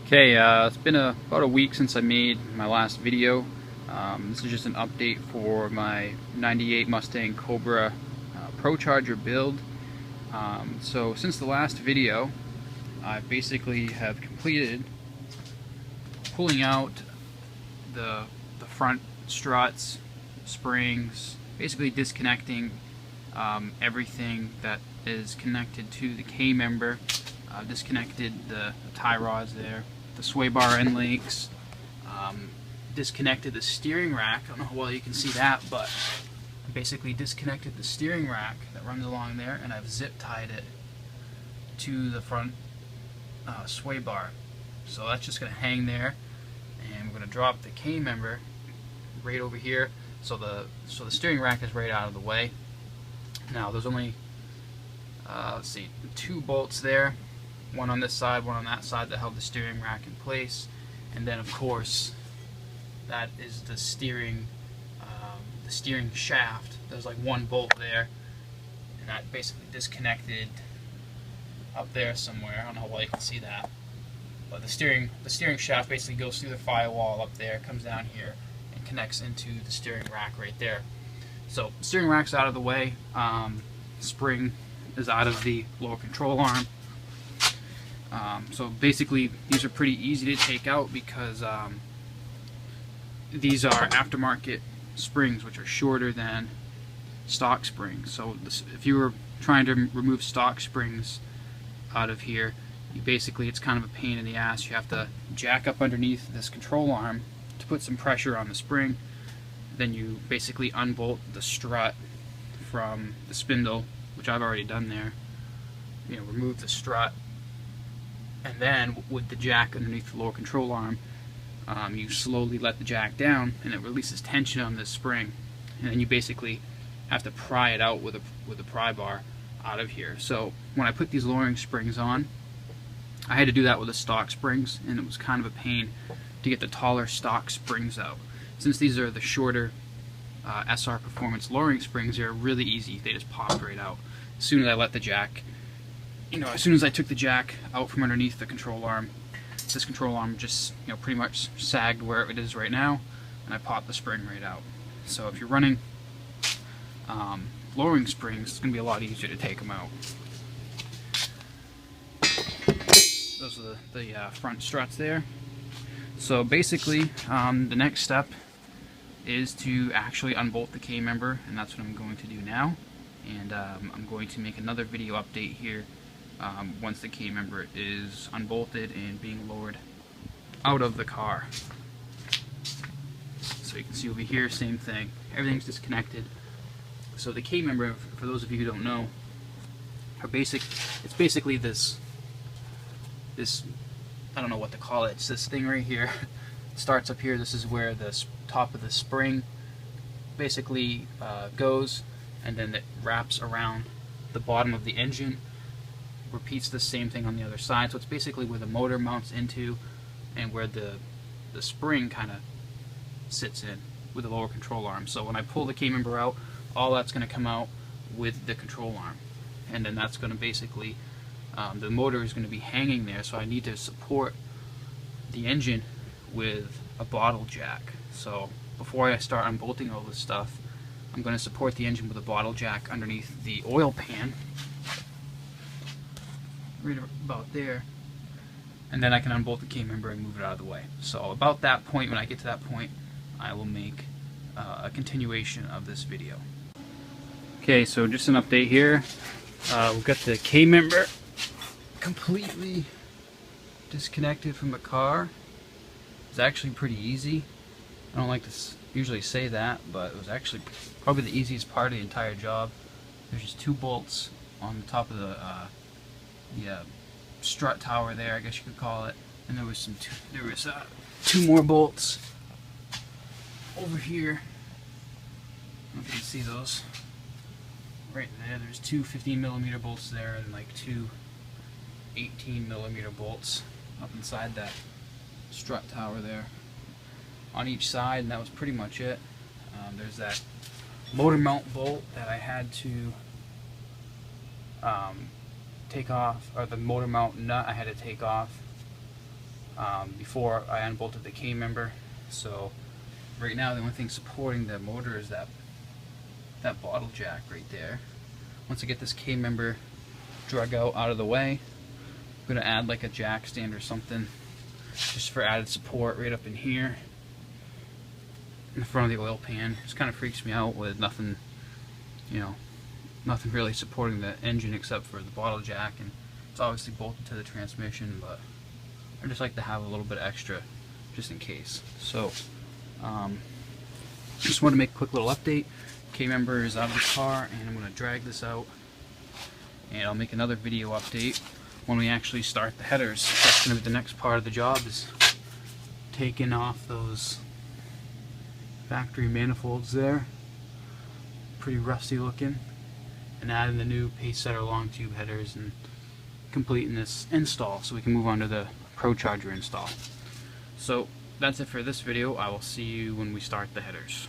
Okay, it's been about a week since I made my last video. This is just an update for my 98 Mustang Cobra Procharged build. So since the last video, I basically have completed pulling out the front struts, springs, basically disconnecting everything that is connected to the K-member. Disconnected the tie rods there, the sway bar end links, disconnected the steering rack. I don't know how well you can see that, but I basically disconnected the steering rack that runs along there, and I've zip tied it to the front sway bar. So that's just going to hang there, and we're going to drop the K-member right over here. So the steering rack is right out of the way. Now there's only let's see, 2 bolts there. One on this side, one on that side, that held the steering rack in place, and then of course that is the steering shaft. There's like 1 bolt there, and that basically disconnected up there somewhere. I don't know how well you can see that, but the steering shaft basically goes through the firewall up there, comes down here, and connects into the steering rack right there. So steering rack's out of the way. Spring is out of the lower control arm. So basically these are pretty easy to take out because these are aftermarket springs, which are shorter than stock springs. So if you were trying to remove stock springs out of here, it's kind of a pain in the ass. You have to jack up underneath this control arm to put some pressure on the spring. Then you basically unbolt the strut from the spindle, which I've already done there. Remove the strut, and then with the jack underneath the lower control arm, you slowly let the jack down, and it releases tension on this spring, and then you basically have to pry it out with a pry bar out of here. So when I put these lowering springs on, I had to do that with the stock springs, and it was kind of a pain to get the taller stock springs out. Since these are the shorter SR Performance lowering springs, they're really easy. They just pop right out. As soon as I let the jack, as soon as I took the jack out from underneath the control arm, this control arm just pretty much sagged where it is right now, and I popped the spring right out. So if you're running lowering springs, it's going to be a lot easier to take them out. Those are the front struts there. So basically the next step is to actually unbolt the K-member, and that's what I'm going to do now. And I'm going to make another video update here once the K-member is unbolted and being lowered out of the car. So you can see over here, same thing. Everything's disconnected. So the K-member, for those of you who don't know, it's basically this, I don't know what to call it. It's this thing right here. It starts up here. This is where the top of the spring basically goes, and then it wraps around the bottom of the engine, repeats the same thing on the other side. So it's basically where the motor mounts into and where the spring kind of sits in with the lower control arm. So when I pull the K-member out, all that's going to come out with the control arm, and then that's going to basically the motor is going to be hanging there, so I need to support the engine with a bottle jack. So before I start unbolting all this stuff, I'm going to support the engine with a bottle jack underneath the oil pan, right about there, and then I can unbolt the K-member and move it out of the way. So about that point, when I get to that point, I will make a continuation of this video. Okay, so just an update here. We've got the K-member completely disconnected from the car. It's actually pretty easy. I don't like to usually say that, but it was actually probably the easiest part of the entire job. There's just 2 bolts on the top of the strut tower there, I guess you could call it, and there was 2 more bolts over here. I don't know if you can see those right there. There's 2 15mm bolts there, and like 2 18mm bolts up inside that strut tower there on each side, and that was pretty much it. There's that motor mount bolt that I had to take off, or the motor mount nut I had to take off before I unbolted the K member. So right now the only thing supporting the motor is that bottle jack right there. Once I get this K member drug out of the way, I'm going to add like a jack stand or something just for added support right up in here in the front of the oil pan. Just kind of freaks me out with nothing, you know, nothing really supporting the engine except for the bottle jack, and it's obviously bolted to the transmission, but I just like to have a little bit extra just in case. So just want to make a quick little update. K-member is out of the car, and I'm going to drag this out, and I'll make another video update when we actually start the headers. That's going to be the next part of the job, is taking off those factory manifolds there, pretty rusty looking, and adding the new pace setter long tube headers and completing this install so we can move on to the Procharger install. So that's it for this video. I will see you when we start the headers.